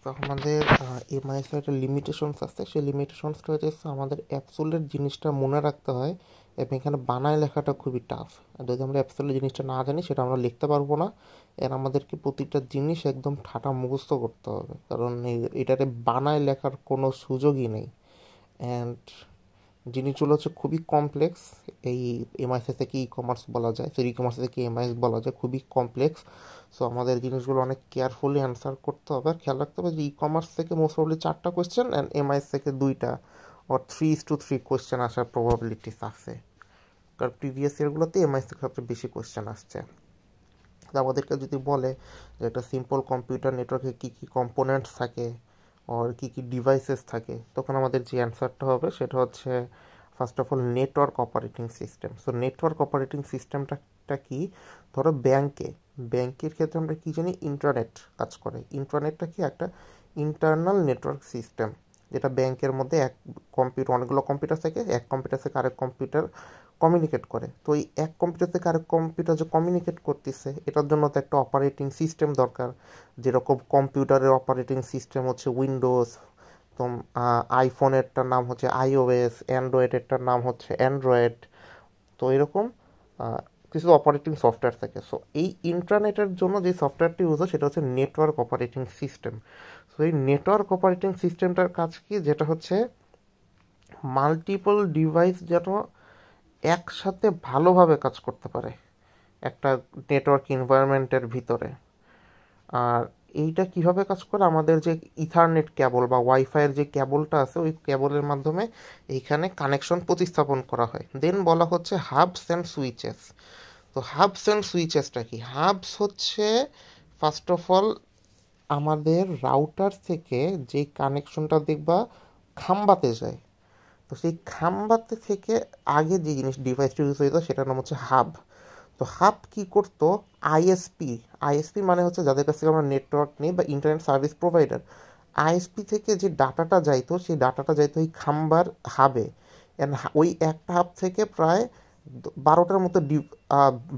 তো আমাদের এমআইএস একটা লিমিটেশনস আছে, সেই লিমিটেশনসটা হচ্ছে আমাদের অ্যাবসোলিউট জিনিসটা মনে রাখতে হয় এবং এখানে বানায় লেখাটা খুবই টাফ। যদি আমরা অ্যাবসোলিউট জিনিসটা না জানি সেটা আমরা লিখতে পারবো না। এর আমাদেরকে প্রতিটা জিনিস একদম ঠাটা মুখস্থ করতে হবে, কারণ এটাতে বানায় লেখার কোনো সুযোগই নেই। অ্যান্ড জিনিসগুলো হচ্ছে খুবই কমপ্লেক্স। এই এমআইএস থেকে ই কমার্স বলা যায়, সো ই কমার্স থেকে এমআইএস বলা যায়, খুবই কমপ্লেক্স। সো আমাদের জিনিসগুলো অনেক কেয়ারফুলি অ্যান্সার করতে হবে, আর খেয়াল রাখতে হবে যে ই কমার্স থেকে মোস্ট প্রবলি 4টা কোয়েশ্চেন অ্যান্ড এমআইএস থেকে 2টা অর 3:3 কোয়েশ্চেন আসার প্রবাবিলিটিস আছে, কারণ প্রিভিয়াস ইয়ারগুলোতে এমআইএস থেকে সবচেয়ে বেশি কোয়েশ্চেন আসছে। তো আমাদেরকে যদি বলে যে একটা সিম্পল কম্পিউটার নেটওয়ার্কে কী কী কম্পোনেন্টস থাকে আর কী কী ডিভাইসেস থাকে, তখন আমাদের যে অ্যান্সারটা হবে সেটা হচ্ছে first of all network operating system. So network operating সিস্টেমটা কি? ধরো ব্যাংকের ক্ষেত্রে আমরা কী জানি, ইন্টারনেট কাজ করে। ইন্টারনেটটা কি? একটা ইন্টারনাল নেটওয়ার্ক সিস্টেম, যেটা ব্যাংকের মধ্যে অনেকগুলো কম্পিউটার থেকে এক কম্পিউটার থেকে আরেক কম্পিউটার কমিউনিকেট করে। তো এই এক কম্পিউটার থেকে আরেক কম্পিউটার যে কমিউনিকেট করতেছে, এটার জন্য তো একটা অপারেটিং সিস্টেম দরকার। যেরকম কম্পিউটারের অপারেটিং সিস্টেম হচ্ছে উইন্ডোজ, তো আইফোনেরটার নাম হচ্ছে আইওএস, অ্যান্ড্রয়েডেরটার নাম হচ্ছে অ্যান্ড্রয়েড। তো এরকম কিছু অপারেটিং সফটওয়্যার থাকে। সো এই ইন্টারনেটের জন্য যে সফটওয়্যারটি ইউজ হয় সেটা হচ্ছে নেটওয়ার্ক অপারেটিং সিস্টেম। সো এই নেটওয়ার্ক অপারেটিং সিস্টেমটার কাজ কি? যেটা হচ্ছে মাল্টিপল ডিভাইস যেন একসাথে ভালোভাবে কাজ করতে পারে একটা নেটওয়ার্ক এনভায়রনমেন্টের ভিতরে। আর এইটা কিভাবে কাজ করে? আমাদের যে ইথারনেট কেবল বা ওয়াইফাইয়ের যে কেবলটা আছে, ওই কেবলের মাধ্যমে এইখানে কানেকশন প্রতিস্থাপন করা হয়। দেন বলা হচ্ছে হাবস অ্যান্ড সুইচেস। তো হাবস অ্যান্ড সুইচেসটা কি? হাবস হচ্ছে ফার্স্ট অফ অল আমাদের রাউটার থেকে যে কানেকশনটা দেখবা খাম্বাতে যায়, তো সেই খাম্বাতে থেকে আগে যে ডিভাইসটা ইউজ হইতো সেটার নাম হচ্ছে হাব। তো হাব কি করতো? আইএসপি। আইএসপি মানে হচ্ছে যাদের কাছ থেকে আমরা নেটওয়ার্ক নিই বা ইন্টারনেট সার্ভিস প্রোভাইডার। আইএসপি থেকে যে ডাটাটা যাইতো, সেই ডাটাটা যাইতো ওই খাম্বার হাবে। অ্যান্ড ওই একটা হাব থেকে প্রায় 12টার মতো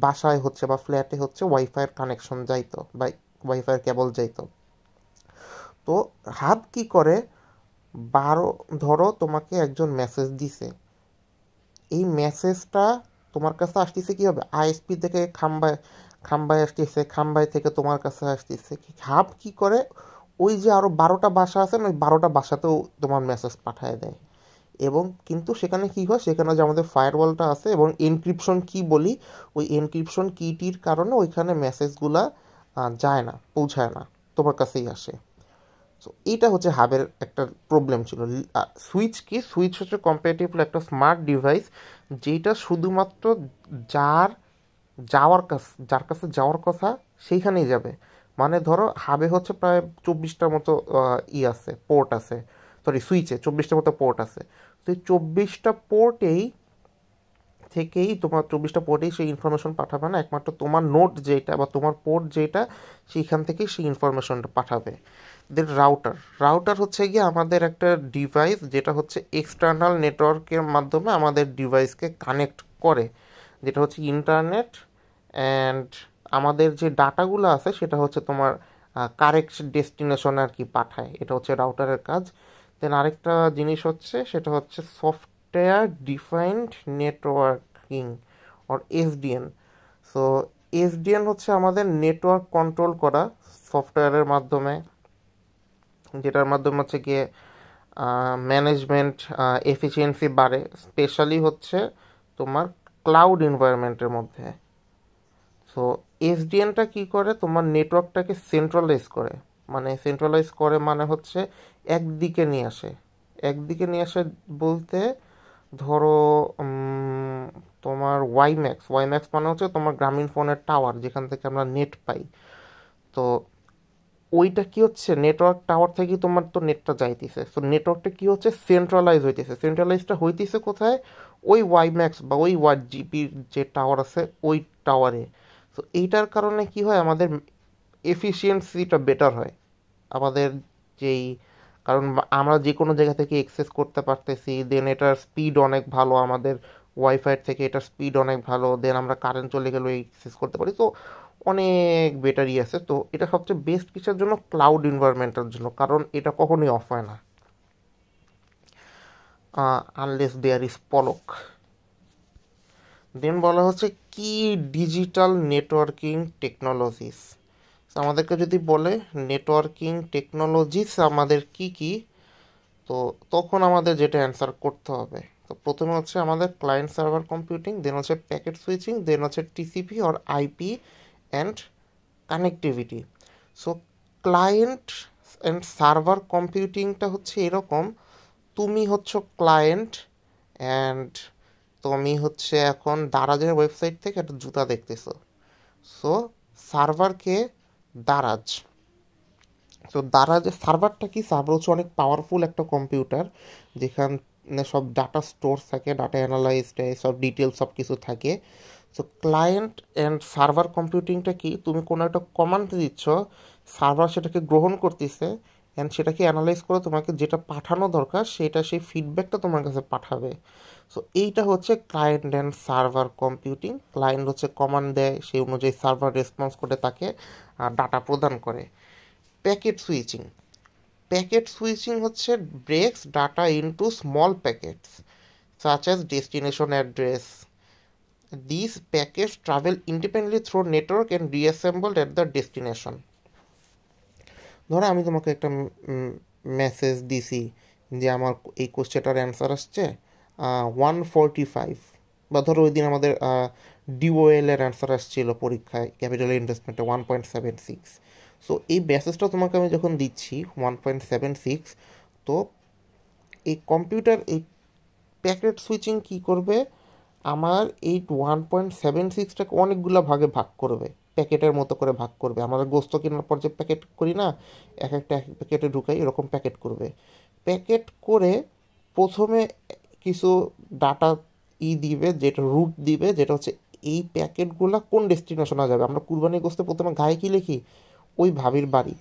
বাসায় হচ্ছে বা ফ্ল্যাটে হচ্ছে ওয়াইফাইয়ের কানেকশন যাইতো বা ওয়াইফাইয়ের কেবল যাইতো। তো হাব কি করে? ধরো তোমাকে একজন মেসেজ দিছে, এই মেসেজটা তোমার কাছে আসতেছে কীভাবে? আইএসপি থেকে খাম্বায় আসতেছে, খাম্বায় থেকে তোমার কাছে আসতেছে। হাব কি করে? ওই যে আরও 12টা বাসা আছে না, ওই 12টা বাসাতেও তোমার মেসেজ পাঠায় দেয়। এবং কিন্তু সেখানে কি হয়, সেখানে যে আমাদের ফায়ারওয়ালটা আছে এবং এনক্রিপশন কি বলি, ওই এনক্রিপশন কিটির কারণে ওইখানে মেসেজগুলা যায় না, পৌঁছায় না, তোমার কাছেই আসে। সো এইটা হচ্ছে হাবের একটা প্রবলেম ছিল। সুইচ কি? সুইচ হচ্ছে কম্পারেটিভলি একটা স্মার্ট ডিভাইস, যেটা শুধুমাত্র যার যার কাছে যাওয়ার কথা সেইখানেই যাবে। মানে ধরো হাবে হচ্ছে প্রায় 24টার মতো আছে, পোর্ট আছে। সরি, সুইচে 24টার মতো পোর্ট আছে। তো এই 24টা পোর্টেই তোমার 24টা পোর্টেই সেই ইনফরমেশন পাঠাবে না, একমাত্র তোমার নোট যেটা বা তোমার পোর্ট যেটা, সেইখান থেকেই সেই ইনফরমেশনটা পাঠাবে। দেন রাউটার হচ্ছে গিয়ে আমাদের একটা ডিভাইস, যেটা হচ্ছে এক্সটার্নাল নেটওয়ার্কের মাধ্যমে আমাদের ডিভাইসকে কানেক্ট করে, যেটা হচ্ছে ইন্টারনেট। অ্যান্ড আমাদের যে ডাটাগুলো আছে সেটা হচ্ছে তোমার কারেক্ট ডেস্টিনেশনে আর কি পাঠায়, এটা হচ্ছে রাউটারের কাজ। দেন আরেকটা জিনিস হচ্ছে, সেটা হচ্ছে software defined networking or SDN. So SDN হচ্ছে আমাদের নেটওয়ার্ক কন্ট্রোল করা সফটওয়্যারের মাধ্যমে, যেটার মাধ্যমে হচ্ছে গিয়ে ম্যানেজমেন্ট এফিসিয়েন্সি বাড়ে, স্পেশালি হচ্ছে তোমার ক্লাউড এনভায়রনমেন্টের মধ্যে। সো এসডিএনটা কি করে? তোমার নেটওয়ার্কটাকে সেন্ট্রালাইজ করে মানে হচ্ছে একদিকে নিয়ে আসে। বলতে ধরো তোমার ওয়াইম্যাক্স মানে হচ্ছে তোমার গ্রামীণ ফোনের টাওয়ার, যেখান থেকে আমরা নেট পাই। তো ওইটা কি হচ্ছে, নেটওয়ার্ক টাওয়ার থেকে তোমার তো নেটটা যাইতেছে। সো নেটওয়ার্কটা কি হচ্ছে, সেন্ট্রালাইজটা হইতেছে কোথায়? ওই ওয়াইম্যাক্স বা ওই ওয়াট জিপির যে টাওয়ার আছে, ওই টাওয়ারে। তো এইটার কারণে কি হয়, আমাদের এফিসিয়েন্সিটা বেটার হয় আমাদের যেই, কারণ আমরা যে কোনো জায়গা থেকে অ্যাক্সেস করতে পারতেছি। দেন এটার স্পিড অনেক ভালো, আমাদের ওয়াইফাই থেকে এটার স্পিড অনেক ভালো। দেন আমরা কারেন্ট চলে গেলেও অ্যাক্সেস করতে পারি। তো অনেক ব্যাটারি আছে। তো এটা সবচেয়ে বেস্ট কিসের জন্য? ক্লাউড এনভায়রনমেন্টের জন্য, কারণ এটা কখনোই অফ হয় না আনলেস দেয়ার ইজ পলক। দেন বলা হচ্ছে কি ডিজিটাল নেটওয়ার্কিং টেকনোলজিস। আমাদেরকে যদি বলে নেটওয়ার্কিং টেকনোলজিস আমাদের কি কি, তো তখন আমাদের যেটা অ্যান্সার করতে হবে, তো প্রথমে হচ্ছে আমাদের ক্লায়েন্ট সার্ভার কম্পিউটিং, দেন হচ্ছে প্যাকেট সুইচিং, দেন হচ্ছে TCP or IP and connectivity. So client and server কম্পিউটিংটা হচ্ছে এরকম, তুমি হচ্ছে ক্লায়েন্ট অ্যান্ড তুমি হচ্ছে এখন দারাজের ওয়েবসাইট থেকে একটা জুতা দেখতেছো। সো সার্ভারকে দারাজ। সো দারাজের সার্ভারটা কি? সার্ভার হচ্ছে অনেক পাওয়ারফুল একটা কম্পিউটার যেখানে সব ডাটা স্টোর থাকে, ডাটা অ্যানালাইজ সব ডিটেলস সব কিছু থাকে। সো ক্লায়েন্ট অ্যান্ড সার্ভার কম্পিউটিংটা কি? তুমি কোনো একটা কমান্ড দিচ্ছ, সার্ভার সেটাকে গ্রহণ করতেছে অ্যান্ড সেটাকে অ্যানালাইজ করে তোমাকে যেটা পাঠানো দরকার সেটা, সেই ফিডব্যাকটা তোমার কাছে পাঠাবে। সো এইটা হচ্ছে client and server computing. Client হচ্ছে কমান্ড দেয়, সেই অনুযায়ী সার্ভার রেসপন্স করে তাকে ডাটা প্রদান করে। Packet switching. প্যাকেট সুইচিং হচ্ছে breaks data into small packets such as destination address. These packets travel independently through network and reassembled at the destination. ধরো আমি তোমাকে একটা মেসেজ দিছি যে আমার এই কোশ্চেনটার অ্যান্সার আসছে 145, বা ধরো ওই দিন আমাদের ডিওএল এর অ্যান্সার আসছিল পরীক্ষায় ক্যাপিটাল ইনভেস্টমেন্টে 1.76। সো এই মেসেজটা তোমাকে আমি যখন দিচ্ছি 1.76, তো এই কম্পিউটার এই প্যাকেট সুইচিং কি করবে, আমার এই 1.76টাকে অনেকগুলো ভাগে ভাগ করবে, প্যাকেটের মতো করে ভাগ করবে। আমাদের গোস্ত কেনার পর যে প্যাকেট করি না, এক একটা এক প্যাকেটে ঢুকাই, এরকম প্যাকেট করবে। প্যাকেট করে প্রথমে কিছু ডাটা দিবে, যেটা রুট দিবে, যেটা হচ্ছে এই প্যাকেটগুলো কোন ডেস্টিনেশনে যাবে। আমরা কুরবানি গোস্তে প্রথমে গায়ে কি লিখি? ওই ভাবির বাড়ি।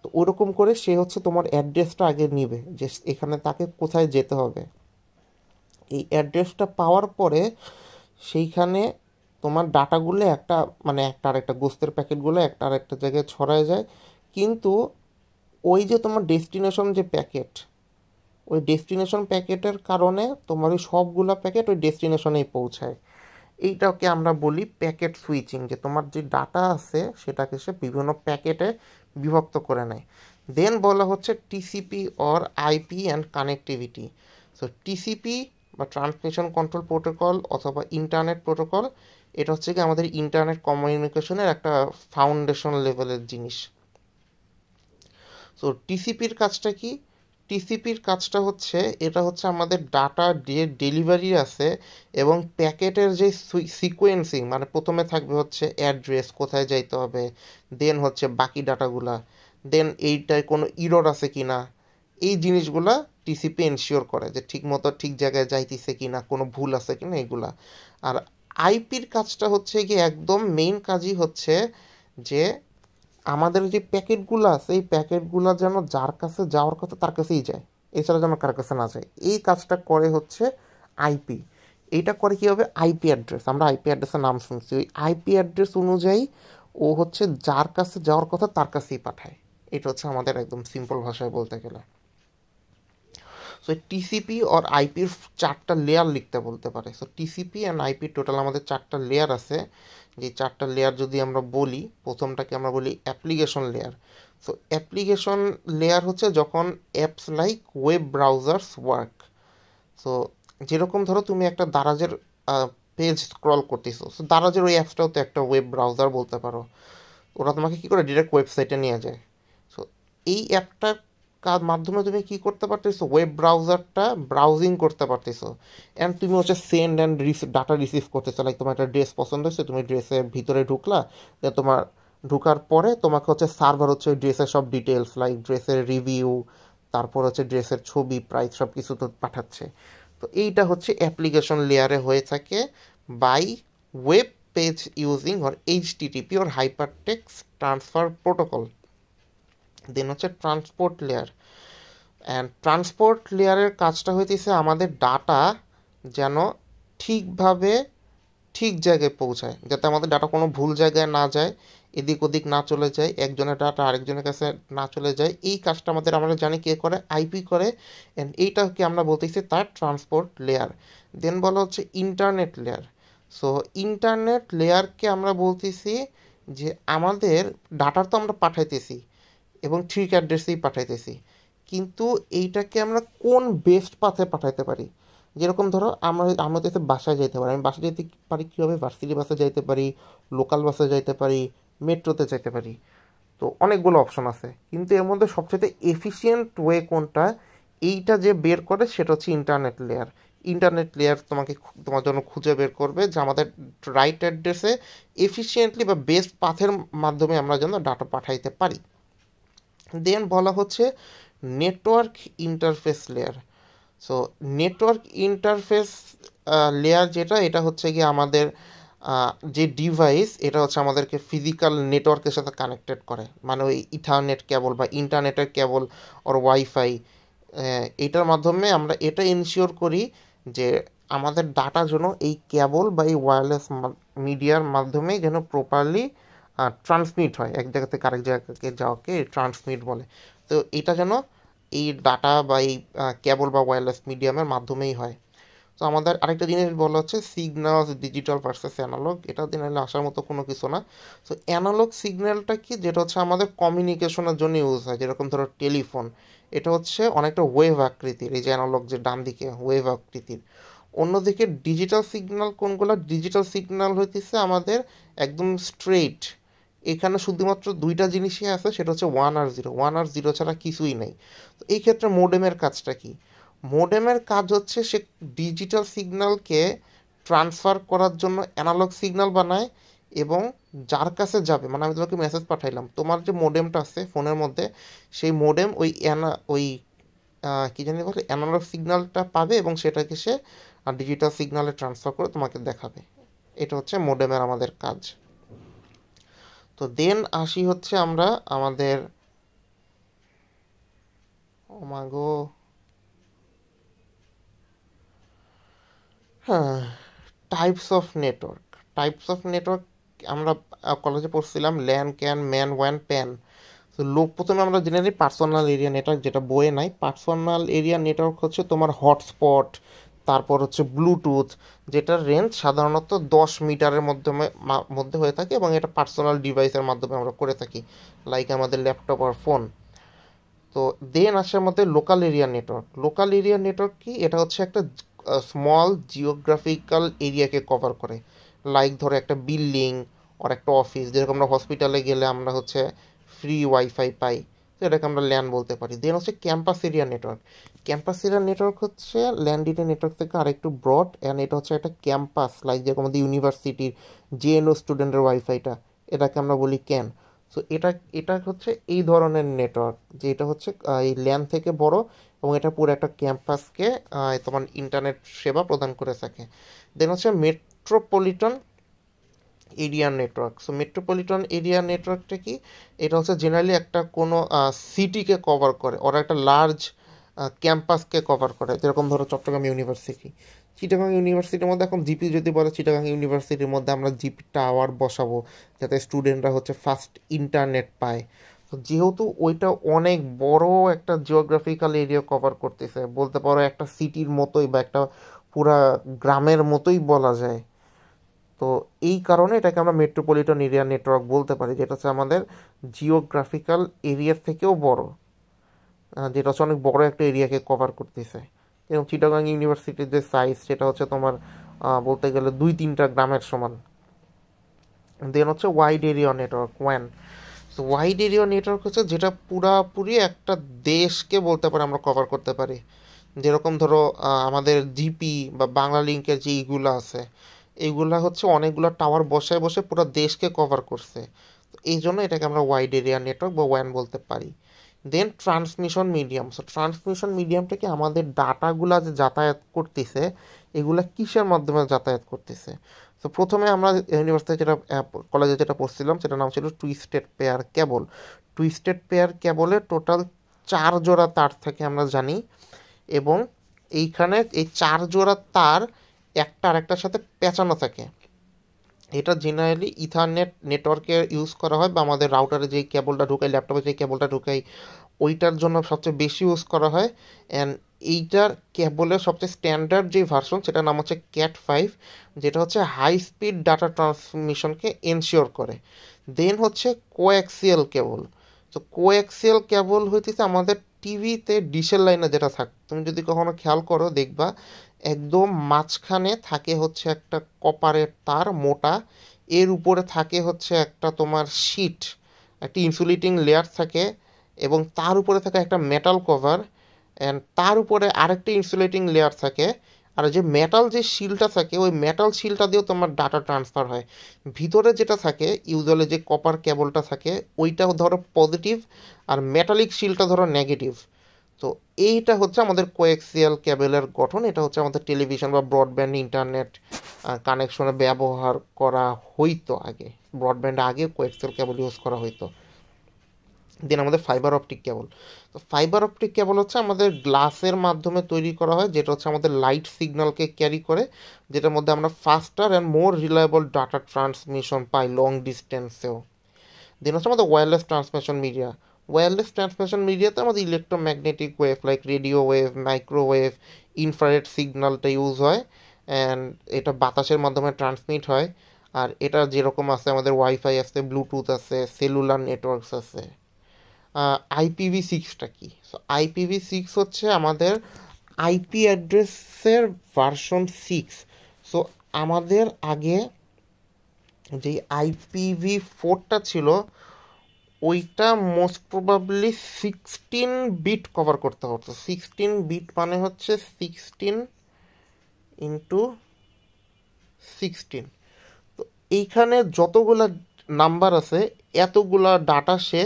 তো ওরকম করে সে হচ্ছে তোমার অ্যাড্রেসটা আগে নিবে, যে এখানে তাকে কোথায় যেতে হবে। এই অ্যাড্রেসটা পাওয়ার পরে সেইখানে তোমার ডাটাগুলো একটা, মানে একটা আরেকটা গোস্তের প্যাকেটগুলো একটা আরেকটা জায়গায় ছড়ায় যায়। কিন্তু ওই যে তোমার ডেস্টিনেশন যে প্যাকেট, ওই ডেস্টিনেশন প্যাকেটের কারণে তোমার ওই সবগুলো প্যাকেট ওই ডেস্টিনেশনেই পৌঁছায়। এইটাকে আমরা বলি প্যাকেট সুইচিং, যে তোমার যে ডাটা আছে সেটাকে সে বিভিন্ন প্যাকেটে বিভক্ত করে নেয়। দেন বলা হচ্ছে TCP or IP and connectivity. So TCP বা ট্রান্সমিশন কন্ট্রোল প্রোটোকল অথবা ইন্টারনেট প্রোটোকল, এটা হচ্ছে কি আমাদের ইন্টারনেট কমিউনিকেশনের একটা ফাউন্ডেশন লেভেলের জিনিস। সো টিসিপির কাজটা কি? টিসিপির কাজটা হচ্ছে, এটা হচ্ছে আমাদের ডাটা যে ডেলিভারি আছে এবং প্যাকেটের যে সিকোয়েন্সিং, মানে প্রথমে থাকবে হচ্ছে অ্যাড্রেস, কোথায় যাইতে হবে, দেন হচ্ছে বাকি ডাটাগুলা, দেন এইটায় কোনো ইরর আছে কি না, এই জিনিসগুলা টিসিপি এনশিওর করে যে ঠিক মতো ঠিক জায়গায় যাইতেছে কি না, কোনো ভুল আছে কি না, এগুলা। আর আইপির কাজটা হচ্ছে কি একদম মেইন কাজই হচ্ছে যে আমাদের যে প্যাকেটগুলো আছে এই প্যাকেটগুলো যেন যার কাছে যাওয়ার কথা তার কাছেই যায়, এছাড়া যেন কার কাছে না যায়। এই কাজটা করে হচ্ছে আইপি। এইটা করে কী হবে? আইপি অ্যাড্রেস, আমরা আইপি অ্যাড্রেসের নাম শুনছি, ওই আইপি অ্যাড্রেস অনুযায়ী ও হচ্ছে যার কাছে যাওয়ার কথা তার কাছেই পাঠায়। এটা হচ্ছে আমাদের একদম সিম্পল ভাষায় বলতে গেলে। সো টিসিপি আর আইপির চারটা লেয়ার লিখতে বলতে পারে। So TCP and IP total আমাদের চারটা লেয়ার আছে। যে চারটা লেয়ার যদি আমরা বলি, প্রথমটাকে আমরা বলি application layer. So application layer হচ্ছে যখন apps like web browsers work. So যেরকম ধরো তুমি একটা দারাজের পেজ স্ক্রল করতেছো, সো দারাজের ওই অ্যাপসটাও তো একটা ওয়েব ব্রাউজার বলতে পারো। ওরা তোমাকে কী করে ডিরেক্ট ওয়েবসাইটে নিয়ে যায়। সো এই অ্যাপটার মাধ্যমে তুমি কি করতে পারতেছো? ওয়েব ব্রাউজারটা ব্রাউজিং করতে পারতেছো অ্যান্ড তুমি হচ্ছে সেন্ড অ্যান্ড ডাটা রিসিভ করতেছো। লাইক তোমার একটা ড্রেস পছন্দ হয়েছে, তুমি ড্রেসের ভিতরে ঢুকলা, দেন তোমার ঢুকার পরে তোমাকে হচ্ছে সার্ভার হচ্ছে ওই ড্রেসের সব ডিটেলস লাইক ড্রেসের রিভিউ, তারপর হচ্ছে ড্রেসের ছবি, প্রাইস সব কিছু তো পাঠাচ্ছে। তো এইটা হচ্ছে অ্যাপ্লিকেশন লেয়ারে হয়ে থাকে by web page using or HTTP or hyper text transfer protocol. Then হচ্ছে ট্রান্সপোর্ট লেয়ার। অ্যান্ড ট্রান্সপোর্ট লেয়ারের কাজটা হইতেছে আমাদের ডাটা যেন ঠিকভাবে ঠিক জায়গায় পৌঁছায়, যাতে আমাদের ডাটা কোনো ভুল জায়গায় না যায়। এদিক ওদিক না চলে যায়, একজনের ডাটা আরেকজনের কাছে না চলে যায়, এই কাজটা আমরা জানি কে করে, আইপি করে। অ্যান্ড এইটাকে আমরা বলতেছি তার ট্রান্সপোর্ট লেয়ার। দেন বলা হচ্ছে ইন্টারনেট লেয়ার। সো ইন্টারনেট লেয়ারকে আমরা বলতেছি যে আমাদের ডাটা তো আমরা পাঠাইতেছি এবং ঠিক অ্যাড্রেসেই পাঠাইতেছি, কিন্তু এইটাকে আমরা কোন বেস্ট পাথে পাঠাইতে পারি। যেরকম ধরো আমরা তো বাসায় যাইতে পারি, আমি বাসায় যেতে পারি কীভাবে, ভার্সিটি বাসে যাইতে পারি, লোকাল বাসে যাইতে পারি, মেট্রোতে যেতে পারি। তো অনেকগুলো অপশন আছে, কিন্তু এর মধ্যে সবচেয়ে এফিশিয়েন্ট ওয়ে কোনটা এইটা যে বের করে সেটা হচ্ছে ইন্টারনেট লেয়ার। ইন্টারনেট লেয়ার তোমার জন্য খুঁজে বের করবে যে আমাদের রাইট অ্যাড্রেসে এফিশিয়েন্টলি বা বেস্ট পাথের মাধ্যমে আমরা যেন ডাটা পাঠাইতে পারি। দেন বলা হচ্ছে network interface layer. So network interface layer যেটা, এটা হচ্ছে গিয়ে আমাদের যে ডিভাইস, এটা হচ্ছে আমাদেরকে ফিজিক্যাল নেটওয়ার্কের সাথে কানেক্টেড করে, মানে ওই ইথারনেট কেবল বা ইন্টারনেটের কেবল ওর ওয়াইফাই, এটার মাধ্যমে আমরা এটা ইনশিওর করি যে আমাদের ডাটা যেন এই কেবল বা এই ওয়্যারলেস মিডিয়ার মাধ্যমে যেন প্রপারলি ট্রান্সমিট হয়, এক জায়গা থেকে আরেক জায়গাকে যাওয়াকে ট্রান্সমিট বলে। তো এটা যেন এই ডাটা বা এই কেবল বা ওয়্যারলেস মিডিয়ামের মাধ্যমেই হয়। তো আমাদের আরেকটা জিনিস বলা হচ্ছে সিগন্যালস ডিজিটাল ভার্সেস অ্যানালগ। এটা দিন আসার মতো কোনো কিছু না। তো অ্যানালগ সিগন্যালটা কি, যেটা হচ্ছে আমাদের কমিউনিকেশনের জন্য ইউজ হয়, যেরকম ধরো টেলিফোন, এটা হচ্ছে অনেকটা ওয়েভ আকৃতির, এই যে অ্যানালগ যে ডান দিকে ওয়েভ আকৃতির। অন্যদিকে ডিজিটাল সিগন্যাল কোনগুলো, ডিজিটাল সিগন্যাল হইতেছে আমাদের একদম স্ট্রেইট, এখানে শুধুমাত্র দুইটা জিনিসই আছে, সেটা হচ্ছে ওয়ান আর জিরো, ওয়ান আর জিরো ছাড়া কিছুই নেই। তো এই ক্ষেত্রে মোডেমের কাজটা কি, মোডেমের কাজ হচ্ছে সে ডিজিটাল সিগন্যালকে ট্রান্সফার করার জন্য অ্যানালগ সিগন্যাল বানায়, এবং যার কাছে যাবে, মানে আমি তোমাকে মেসেজ পাঠাইলাম, তোমার যে মোডেমটা আছে ফোনের মধ্যে, সেই মোডেম ওই কী জানি বলে অ্যানালগ সিগন্যালটা পাবে এবং সেটাকে সে ডিজিটাল সিগন্যালে ট্রান্সফার করে তোমাকে দেখাবে। এটা হচ্ছে মোডেমের আমাদের কাজ। তো দেন আসি হচ্ছে আমরা আমাদের ওমাগো হ্যাঁ, টাইপস অফ নেটওয়ার্ক আমরা কলেজে পড়ছিলাম LAN, can, man, one, pan. তো প্রথমে আমরা জেনে নিই পার্সোনাল এরিয়া নেটওয়ার্ক, যেটা বইয়ে নাই। পার্সোনাল এরিয়া নেটওয়ার্ক হচ্ছে তোমার হটস্পট, তারপর হচ্ছে ব্লুটুথ, যেটার রেঞ্জ সাধারণত 10 মিটারের মধ্যে হয়ে থাকে, এবং এটা পার্সোনাল ডিভাইসের মাধ্যমে আমরা করে থাকি, লাইক আমাদের ল্যাপটপ আর ফোন। তো দেন আসে আমাদের local area network. Local area network কি, এটা হচ্ছে একটা স্মল জিওগ্রাফিক্যাল এরিয়াকে কভার করে, লাইক ধরো একটা বিল্ডিং আর একটা অফিস, যেরকম আমরা হসপিটালে গেলে আমরা হচ্ছে ফ্রি ওয়াইফাই পাই, তো এটাকে আমরা ল্যান বলতে পারি। দেন হচ্ছে campus area network. Campus area network হচ্ছে ল্যান্ড এরিয়া নেটওয়ার্ক থেকে আরেকটু ব্রড, অ্যান্ড এটা হচ্ছে একটা ক্যাম্পাস, লাইক যেরকম আমাদের ইউনিভার্সিটির জেএনও স্টুডেন্টের ওয়াইফাইটা, এটাকে আমরা বলি ক্যান। সো এটা এটা হচ্ছে এই ধরনের নেটওয়ার্ক, যে এটা হচ্ছে এই ল্যান থেকে বড়, এবং এটা পুরো একটা ক্যাম্পাসকে তোমার ইন্টারনেট সেবা প্রদান করে থাকে। দেন হচ্ছে metropolitan area network. So metropolitan area নেটওয়ার্কটা কি, এটা হচ্ছে জেনারেলি একটা কোনো সিটিকে কভার করে, ওরা একটা লার্জ ক্যাম্পাসকে কভার করে, যেরকম ধরো চট্টগ্রাম ইউনিভার্সিটি। চিটাগাং ইউনিভার্সিটির মধ্যে এখন জিপি যদি বলে, চিটাগাং ইউনিভার্সিটির মধ্যে আমরা জিপি টাওয়ার বসাবো যাতে স্টুডেন্টরা হচ্ছে ফাস্ট ইন্টারনেট পায়। তো যেহেতু ওইটা অনেক বড় একটা জিওগ্রাফিক্যাল এরিয়া কভার করতেছে, বলতে পারো একটা সিটির মতোই বা একটা পুরা গ্রামের মতোই বলা যায়। তো এই কারণে এটাকে আমরা মেট্রোপলিটন এরিয়া নেটওয়ার্ক বলতে পারি, যেটা হচ্ছে আমাদের জিওগ্রাফিক্যাল এরিয়ার থেকেও বড়, যেটা হচ্ছে অনেক বড় একটা এরিয়াকে কভার করতেছে। এবং চিটাগাং ইউনিভার্সিটির যে সাইজ, সেটা হচ্ছে তোমার বলতে গেলে 2-3টা গ্রামের সমান। দেন হচ্ছে ওয়াইড এরিয়া নেটওয়ার্ক, ওয়ান। তো ওয়াইড এরিয়া নেটওয়ার্ক হচ্ছে যেটা পুরাপুরি একটা দেশকে বলতে পারে আমরা কভার করতে পারি, যেরকম ধরো আমাদের জিপি বা বাংলা লিঙ্কের যে এইগুলো আছে, এইগুলা হচ্ছে অনেকগুলো টাওয়ার বসায় বসে পুরো দেশকে কভার করছে। তো এই জন্য এটাকে আমরা ওয়াইড এরিয়া নেটওয়ার্ক বা ওয়ান বলতে পারি। দেন ট্রান্সমিশন মিডিয়াম। সো ট্রান্সমিশন মিডিয়ামটা কি, আমাদের ডাটাগুলা যে যাতায়াত করতেছে, এগুলা কিসের মাধ্যমে যাতায়াত করতেছে। তো প্রথমে আমরা ইউনিভার্সিটি যেটা কলেজে যেটা পড়ছিলাম, সেটার নাম ছিল twisted pair cable. Twisted pair কেবলের টোটাল 4 জোড়া তার থাকে আমরা জানি, এবং এইখানে এই 4 জোড়া তার একটা আরেকটার সাথে পেঁচানো থাকে। এটা জেনারেলি ইথারনেট নেটওয়ার্কে ইউজ করা হয়, বা আমাদের রাউটারে যেই কেবলটা ঢুকাই, ল্যাপটপে যেই কেবলটা ঢুকাই ওইটার জন্য সবচেয়ে বেশি ইউজ করা হয়। অ্যান্ড এইটার কেবলের সবচেয়ে স্ট্যান্ডার্ড যে ভার্সন সেটার নাম হচ্ছে ক্যাট 5, যেটা হচ্ছে হাই স্পিড ডাটা ট্রান্সমিশনকে এনশিওর করে। দেন হচ্ছে কোঅ্যাক্সিয়াল কেবল। তো কোঅ্যাক্সিয়াল কেবল হইতেছে আমাদের টিভিতে ডিশের লাইনে যেটা থাকে, তুমি যদি কখনো খেয়াল করো দেখবা একদম মাঝখানে থাকে হচ্ছে একটা কপারের তার মোটা, এর উপরে থাকে হচ্ছে একটা তোমার শিট, একটা ইনসুলেটিং লেয়ার থাকে, এবং তার উপরে থাকে একটা মেটাল কভার, অ্যান্ড তার উপরে আরেকটা ইনসুলেটিং লেয়ার থাকে। আর যে মেটাল যে শিলটা থাকে ওই মেটাল শিলটা দিয়েও তোমার ডাটা ট্রান্সফার হয়। ভিতরে যেটা থাকে ইউজুয়ালি যে কপার কেবলটা থাকে ওইটাও ধরো পজিটিভ, আর মেটালিক শিলটা ধরো নেগেটিভ। তো এইটা হচ্ছে আমাদের কোএক্সিয়াল কেবলের গঠন। এটা হচ্ছে আমাদের টেলিভিশন বা ব্রডব্যান্ড ইন্টারনেট কানেকশনে ব্যবহার করা হইতো আগে। ব্রডব্যান্ডে আগে কোএক্সিয়াল কেবল ইউজ করা হইতো। দেন আমাদের ফাইবার অপটিক কেবল। তো ফাইবার অপটিক কেবল হচ্ছে আমাদের গ্লাসের মাধ্যমে তৈরি করা হয়, যেটা হচ্ছে আমাদের লাইট সিগন্যালকে ক্যারি করে, যেটার মধ্যে আমরা faster and more reliable data transmission পাই লং ডিস্টেন্সেও। দেন হচ্ছে আমাদের wireless transmission media. Wireless transmission মিডিয়াতে আমাদের electromagnetic wave like radio wave, microwave, infrared সিগন্যালটা ইউজ হয়, অ্যান্ড এটা বাতাসের মাধ্যমে ট্রান্সমিট হয়। আর এটা যেরকম আছে আমাদের ওয়াইফাই আছে, ব্লুটুথ আছে, সেলুলার নেটওয়ার্কস আছে। IPv6টা কি? সো IPv6 হচ্ছে আমাদের আইপি অ্যাড্রেসের ভার্সন 6। সো আমাদের আগে যে IPv4টা ছিল ওইটা মোস্ট প্রবাবলি 16 বিট কভার করতে হতো। 16 বিট মানে হচ্ছে 16 × 16। তো এইখানে যতগুলা নাম্বার আছে এতগুলা ডাটা সে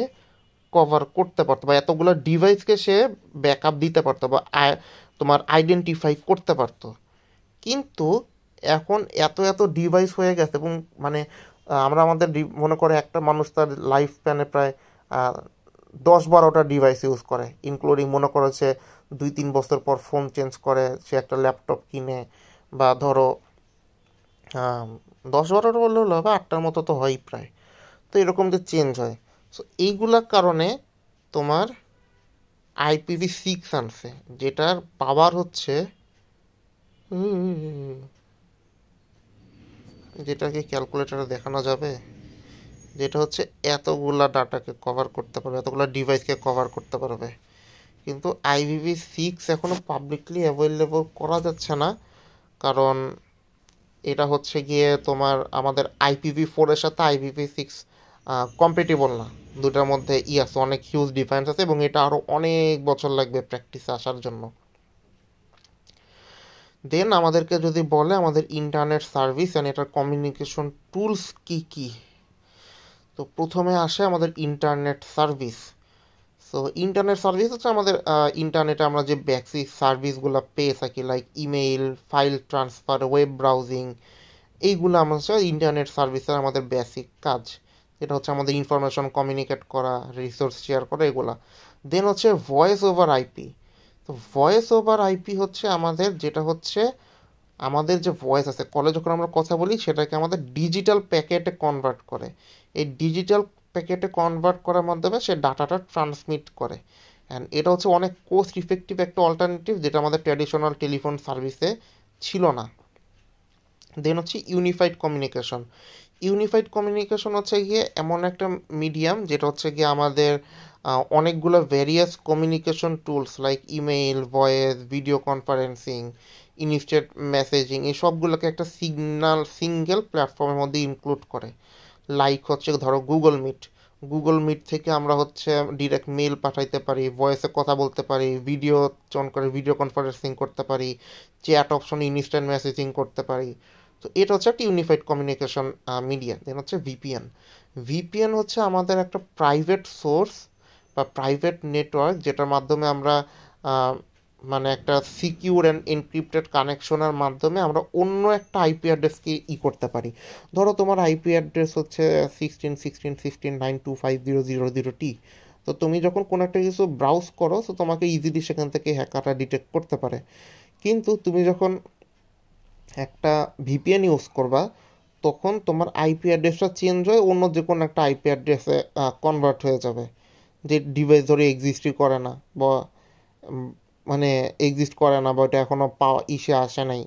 কভার করতে পারতো, বা এতগুলো ডিভাইসকে সে ব্যাকআপ দিতে পারতো, বা তোমার আইডেন্টিফাই করতে পারতো। কিন্তু এখন এত এত ডিভাইস হয়ে গেছে, এবং মানে আমরা আমাদের মনে করে একটা মানুষ তার লাইফ স্প্যানে প্রায় 10-12টা ডিভাইস ইউজ করে, ইনক্লুডিং মনে করো সে 2-3 বছর পর ফোন চেঞ্জ করে, সে একটা ল্যাপটপ কিনে, বা ধরো 10-12টা বললে হলো বা 8টার মতো তো হয়ই প্রায়। তো এরকম যে চেঞ্জ হয়, সো এইগুলার কারণে তোমার IPv6 আনছে, যেটার পাওয়ার হচ্ছে যেটাকে ক্যালকুলেটারে দেখানো যাবে, যেটা হচ্ছে এতগুলা ডাটাকে কভার করতে পারবে, এতগুলা ডিভাইসকে কভার করতে পারবে। কিন্তু IPv6 এখনো পাবলিকলি অ্যাভেলেবল করা যাচ্ছে না, কারণ এটা হচ্ছে গিয়ে তোমার আমাদের IPv4 এর সাথে IPv6 কম্পেটিবল না। দুটার মধ্যে আছে অনেক হিউজ ডিফারেন্স আছে, এবং এটা আরও অনেক বছর লাগবে প্র্যাকটিসে আসার জন্য। দেন আমাদেরকে যদি বলে আমাদের ইন্টারনেট সার্ভিস অ্যান্ড এটার কমিউনিকেশন টুলস কি কি, তো প্রথমে আসে আমাদের internet service. So internet service হচ্ছে আমাদের ইন্টারনেটে আমরা যে বেসিক সার্ভিসগুলো পেয়ে থাকি, like email, file transfer, web browsing, এইগুলো আমার হচ্ছে ইন্টারনেট সার্ভিসের আমাদের বেসিক কাজ। এটা হচ্ছে আমাদের ইনফরমেশন কমিউনিকেট করা, রিসোর্স শেয়ার করা, এগুলা। দেন হচ্ছে ভয়েস ওভার আইপি। তো ভয়েস ওভার আইপি হচ্ছে আমাদের যেটা হচ্ছে আমাদের যে ভয়েস আছে কলে যখন আমরা কথা বলি সেটাকে আমাদের ডিজিটাল প্যাকেটে কনভার্ট করে। এই ডিজিটাল প্যাকেটে কনভার্ট করার মাধ্যমে সে ডাটাটা ট্রান্সমিট করে। অ্যান্ড এটা হচ্ছে অনেক কোস্ট ইফেক্টিভ একটা অল্টারনেটিভ, যেটা আমাদের ট্র্যাডিশনাল টেলিফোন সার্ভিসে ছিল না। দেন হচ্ছে ইউনিফাইড কমিউনিকেশন। ইউনিফাইড কমিউনিকেশন হচ্ছে গিয়ে এমন একটা মিডিয়াম যেটা হচ্ছে গিয়ে আমাদের অনেকগুলো various communication tools like email, voice, video conferencing, instant messaging, এই সবগুলোকে একটা সিঙ্গেল প্ল্যাটফর্মের মধ্যে ইনক্লুড করে। লাইক হচ্ছে ধরো গুগল মিট থেকে আমরা হচ্ছে ডিরেক্ট মেল পাঠাইতে পারি, ভয়েসে কথা বলতে পারি, ভিডিও অন করে ভিডিও কনফারেন্সিং করতে পারি, চ্যাট অপশনে ইনস্ট্যান্ট মেসেজিং করতে পারি। তো এটা হচ্ছে একটা ইউনিফাইড কমিউনিকেশন মিডিয়া। দেন হচ্ছে ভিপিএন। ভিপিএন হচ্ছে আমাদের একটা প্রাইভেট সোর্স বা প্রাইভেট নেটওয়ার্ক, যেটার মাধ্যমে আমরা মানে একটা সিকিউর অ্যান্ড এনক্রিপ্টেড কানেকশনের মাধ্যমে আমরা অন্য একটা আইপি অ্যাড্রেসকে করতে পারি। ধরো তোমার আইপি অ্যাড্রেস হচ্ছে 16.16.16.925.000T। তো তুমি যখন কোনো একটা কিছু ব্রাউজ করো তো তোমাকে ইজিলি সেখান থেকে হ্যাকাররা ডিটেক্ট করতে পারে। কিন্তু তুমি যখন একটা ভিপিএন ইউজ করবা তখন তোমার আইপি অ্যাড্রেসটা চেঞ্জ হয়ে অন্য যে কোনো একটা আইপি অ্যাড্রেসে কনভার্ট হয়ে যাবে, যে ডিভাইস ধরে এক্সিস্টই করে না, বা উম, মানে এক্সিস্ট করে না, বা ওটা এখনও পাওয়া আসে নাই,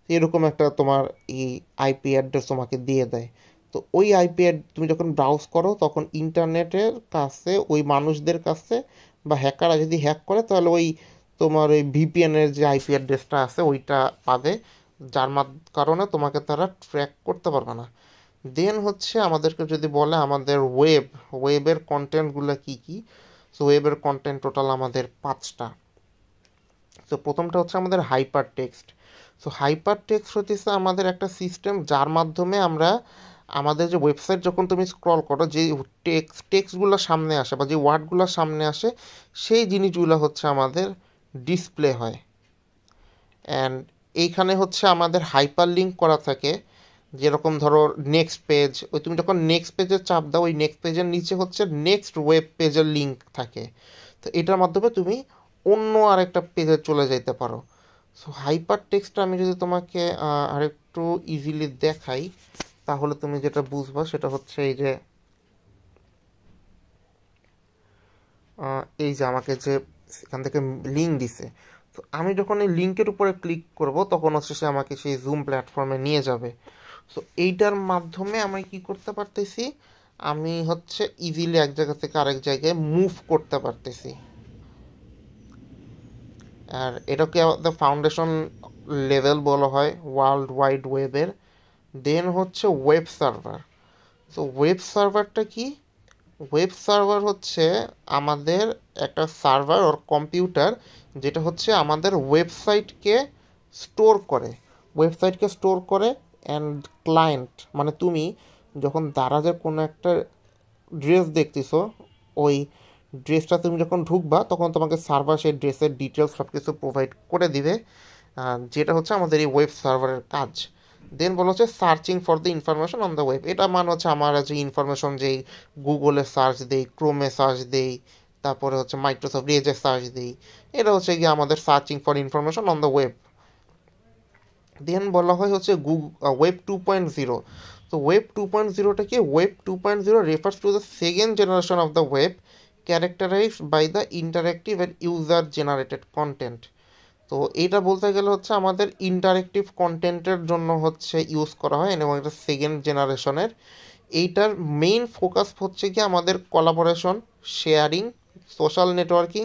এরকম একটা তোমার এই আইপি অ্যাড্রেস তোমাকে দিয়ে দেয়। তো ওই আইপি তুমি যখন ব্রাউজ করো তখন ইন্টারনেটের কাছে ওই মানুষদের কাছে, বা হ্যাকাররা যদি হ্যাক করে তাহলে ওই তোমার ওই ভিপিএনের যে আইপি অ্যাড্রেসটা আছে ওইটা পাবে, যার কারণে তোমাকে তারা ট্র্যাক করতে পারবে না। দেন হচ্ছে আমাদেরকে যদি বলে আমাদের ওয়েবের কন্টেন্টগুলো কি কি, সো ওয়েবের কন্টেন্ট টোটাল আমাদের 5টা। তো প্রথমটা হচ্ছে আমাদের hyper text. So hyper text হচ্ছে আমাদের একটা সিস্টেম যার মাধ্যমে আমরা আমাদের যে ওয়েবসাইট যখন তুমি স্ক্রল করো, যে টেক্সটগুলো সামনে আসে বা যে ওয়ার্ডগুলো সামনে আসে সেই জিনিসগুলো হচ্ছে আমাদের ডিসপ্লে হয়। অ্যান্ড এইখানে হচ্ছে আমাদের হাইপার লিঙ্ক করা থাকে, যেরকম ধরো নেক্সট পেজ, ওই তুমি যখন নেক্সট পেজে চাপ দাও ওই নেক্সট পেজের নিচে হচ্ছে নেক্সট ওয়েব পেজের লিঙ্ক থাকে। তো এটার মাধ্যমে তুমি অন্য আরেকটা পেজে চলে যেতে পারো। সো হাইপার টেক্সটটা আমি যদি তোমাকে আরেকটু ইজিলি দেখাই তাহলে তুমি যেটা বুঝবা সেটা হচ্ছে এই যে আমাকে যে এখান থেকে লিঙ্ক দিছে, তো আমি যখন এই লিঙ্কের উপরে ক্লিক করব তখন হচ্ছে সে আমাকে সেই জুম প্ল্যাটফর্মে নিয়ে যাবে। সো এইটার মাধ্যমে আমি কি করতে পারতেছি, আমি হচ্ছে ইজিলি এক জায়গা থেকে আরেক জায়গায় মুভ করতে পারতেছি। আর এটাকে আমাদের ফাউন্ডেশন লেভেল বলা হয় ওয়ার্ল্ড ওয়াইড ওয়েবের। দেন হচ্ছে ওয়েব সার্ভার। তো ওয়েব সার্ভারটা কি? ওয়েব সার্ভার হচ্ছে আমাদের একটা সার্ভার ওর কম্পিউটার, যেটা হচ্ছে আমাদের ওয়েবসাইটকে স্টোর করে অ্যান্ড ক্লায়েন্ট মানে তুমি যখন দারাজের কোনো একটা ড্রেস দেখতেছো, ওই ড্রেসটা তুমি যখন ঢুকবা তখন তোমাকে সার্ভার সেই ড্রেসের ডিটেলস সব কিছু প্রোভাইড করে দিবে, যেটা হচ্ছে আমাদের এই ওয়েব সার্ভারের কাজ। দেন বলা হচ্ছে searching for the information on the web. এটা মানে হচ্ছে আমার যে ইনফরমেশন যেই গুগলে সার্চ দেই, ক্রোমে সার্চ দেই, তারপরে হচ্ছে মাইক্রোসফট এজে সার্চ দিই, এটা হচ্ছে গিয়ে আমাদের searching for information on the web. Then বলা হয় হচ্ছে ওয়েব 2.0। তো ওয়েব 2.0টা কি? Web 2.0 refers to the second generation of the web characterised by the interactive and user generated content. তো এটা বলতে গেলে হচ্ছে আমাদের ইন্টারেক্টিভ কন্টেন্টের জন্য হচ্ছে ইউজ করা হয়, এবং এটা সেকেন্ড জেনারেশনের। এইটার মেইন ফোকাস হচ্ছে কি আমাদের কোলাবোরেশন, শেয়ারিং, সোশ্যাল নেটওয়ার্কিং,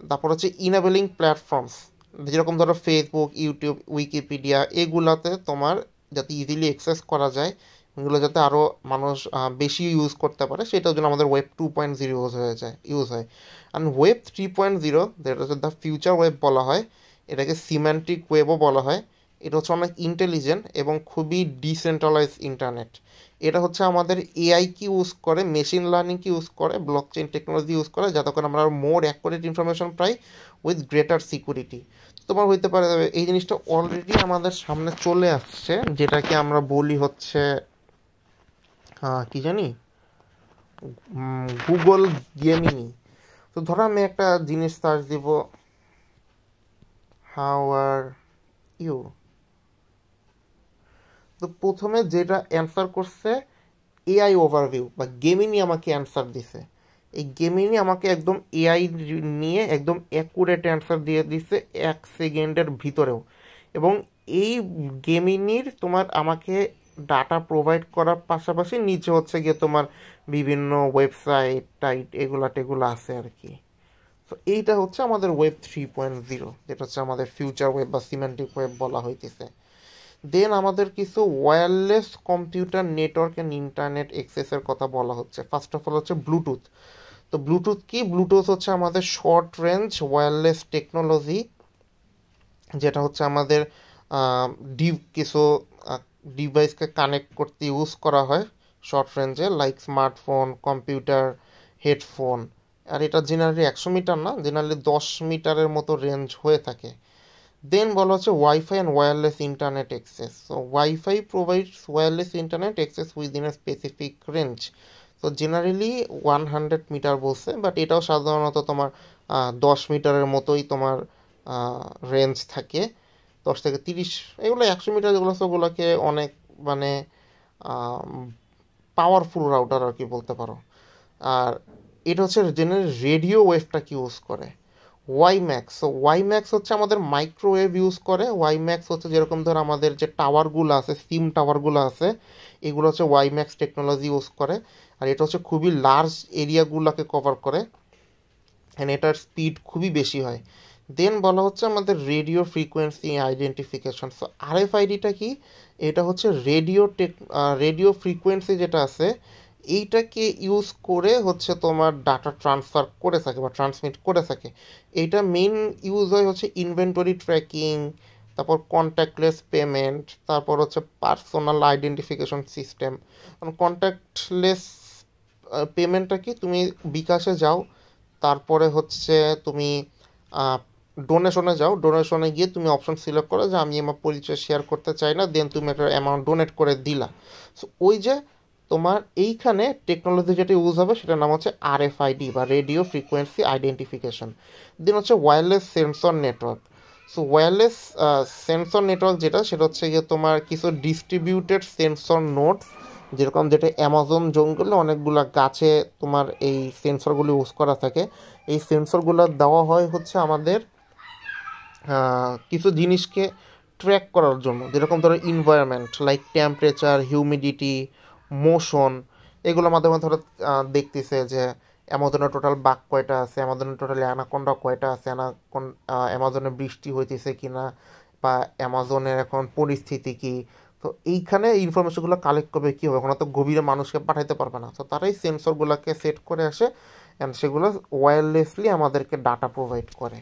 তারপর হচ্ছে ইনেবলিং প্ল্যাটফর্মস, যেরকম ধরো ফেসবুক, ইউটিউব, উইকিপিডিয়া, এগুলাতে তোমার যাতে ইজিলি অ্যাক্সেস করা যায়, এগুলো যাতে আরও মানুষ বেশি ইউজ করতে পারে, সেটার জন্য আমাদের ওয়েব 2.0 ইউজ হয়। অ্যান্ড ওয়েব 3.0, যেটা হচ্ছে দ্য ফিউচার ওয়েব বলা হয়, এটাকে সিম্যান্টিক ওয়েবও বলা হয়। এটা হচ্ছে অনেক ইন্টেলিজেন্ট এবং খুবই ডিসেন্ট্রালাইজ ইন্টারনেট। এটা হচ্ছে আমাদের এআই কি ইউজ করে, মেশিন লার্নিং কি ইউজ করে, ব্লক চেইন টেকনোলজি ইউজ করে, যাতে করে আমরা মোর accurate information pi with greater security. তোমার হইতে পারে এই জিনিসটা অলরেডি আমাদের সামনে চলে আসছে, যেটাকে আমরা বলি হচ্ছে কি জানি, গুগল গেমিনি। তো ধরো আমি একটা জিনিস সার্চ দিব, হাউ আর ইউ, তো প্রথমে যেটা অ্যান্সার করছে এআই ওভারভিউ বা গেমিনি আমাকে অ্যান্সার দিছে। এই গেমিনি আমাকে একদম এআই নিয়ে একদম অ্যাকুরেট অ্যান্সার দিয়ে দিছে 1 সেকেন্ডের ভিতরেও। এবং এই গেমিনির তোমার আমাকে ডাটা প্রোভাইড করার পাশাপাশি নিচে হচ্ছে গিয়ে তোমার বিভিন্ন ওয়েবসাইট টাইট এগুলা টেগুলো আছে আর কি। তো এইটা হচ্ছে আমাদের ওয়েব 3.0, যেটা হচ্ছে আমাদের ফিউচার ওয়েব বা সিমেন্টিক ওয়েব বলা হইতেছে। দেন আমাদের কিছু wireless computer network and internet অ্যাক্সেসের কথা বলা হচ্ছে। ফার্স্ট অফ অল হচ্ছে ব্লুটুথ। তো ব্লুটুথ কি? ব্লুটুথ হচ্ছে আমাদের শর্ট রেঞ্জ ওয়্যারলেস টেকনোলজি, যেটা হচ্ছে আমাদের কিছু ডিভাইসকে কানেক্ট করতে ইউজ করা হয় শর্ট রেঞ্জে, লাইক স্মার্টফোন, কম্পিউটার, হেডফোন। আর এটা জেনারেলি 100 মিটার না, জেনারেলি 10 মিটারের মতো রেঞ্জ হয়ে থাকে। দেন বলা হচ্ছে wifi and wireless internet access. So wifi provides wireless internet access within a specific range. তো জেনারেলি 100 মিটার বলছে, বাট এটাও সাধারণত তোমার 10 মিটারের মতোই তোমার রেঞ্জ থাকে, 10 থেকে 30। এগুলো 100 মিটার যেগুলো আছে ওগুলোকে অনেক মানে পাওয়ারফুল রাউটার আর কি বলতে পারো। আর এটা হচ্ছে জেনারেল রেডিও ওয়েভটাকে ইউজ করে। ওয়াইম্যাক্স, সো ওয়াইম্যাক্স হচ্ছে আমাদের মাইক্রোওয়েভ ইউজ করে। ওয়াইম্যাক্স হচ্ছে যেরকম ধর আমাদের যে টাওয়ারগুলো আছে, সিম টাওয়ারগুলো আছে, এগুলো হচ্ছে ওয়াইম্যাক্স টেকনোলজি ইউজ করে। আর এটা হচ্ছে খুবই লার্জ এরিয়াগুলোকে কভার করে, অ্যান্ড এটার স্পিড খুবই বেশি হয়। দেন বলা হচ্ছে আমাদের রেডিও ফ্রিকোয়েন্সি আইডেন্টিফিকেশন। সো আরএফআইডিটা কি? এটা হচ্ছে রেডিও ফ্রিকোয়েন্সি যেটা আছে, এইটাকে ইউজ করে হচ্ছে তোমার ডাটা ট্রান্সফার করে থাকে বা ট্রান্সমিট করে থাকে। এইটা মেইন ইউজ হয় হচ্ছে ইনভেন্টরি ট্র্যাকিং, তারপর কন্ট্যাক্টলেস পেমেন্ট, তারপর হচ্ছে পার্সোনাল আইডেন্টিফিকেশন সিস্টেম। কন্ট্যাক্টলেস পেমেন্টটা কি, তুমি বিকাশে যাও, তারপরে হচ্ছে তুমি ডোনেশনে যাও, ডোনেশনে গিয়ে তুমি অপশন সিলেক্ট করো যে আমি আমার পরিচয় শেয়ার করতে চাই না, দেন তুমি একটা অ্যামাউন্ট ডোনেট করে দিলা। সো ওই যে তোমার এইখানে টেকনোলজি যেটা ইউজ হবে সেটার নাম হচ্ছে আরএফআইডি বা রেডিও ফ্রিকোয়েন্সি আইডেন্টিফিকেশন। দেন হচ্ছে wireless sensor network. So wireless sensor network যেটা, সেটা হচ্ছে গিয়ে তোমার কিছু ডিস্ট্রিবিউটেড সেন্সর নোড, যেরকম যেটা অ্যামাজন জঙ্গলে অনেকগুলো গাছে তোমার এই সেন্সরগুলো ইউজ করা থাকে। এই সেন্সরগুলো দেওয়া হয় হচ্ছে আমাদের কিছু জিনিসকে ট্র্যাক করার জন্য, যেরকম ধরো environment like temperature, humidity, motion. এগুলোর মাধ্যমে ধরো দেখতেছে যে অ্যামাজনের টোটাল বাঘ কয়টা আছে, অ্যামাজনের টোটাল অ্যানাকোন্ডা কয়টা আছে, অ্যামাজনে বৃষ্টি হইতেছে কিনা, বা অ্যামাজনের এখন পরিস্থিতি কি। তো এইখানে ইনফরমেশনগুলো কালেক্ট করবে কী হবে, ওখানে তো গভীরে মানুষকে পাঠাইতে পারবে না, তো তারাই সেন্সরগুলোকে সেট করে আসে, অ্যান্ড সেগুলো ওয়্যারলেসলি আমাদেরকে ডাটা প্রোভাইড করে।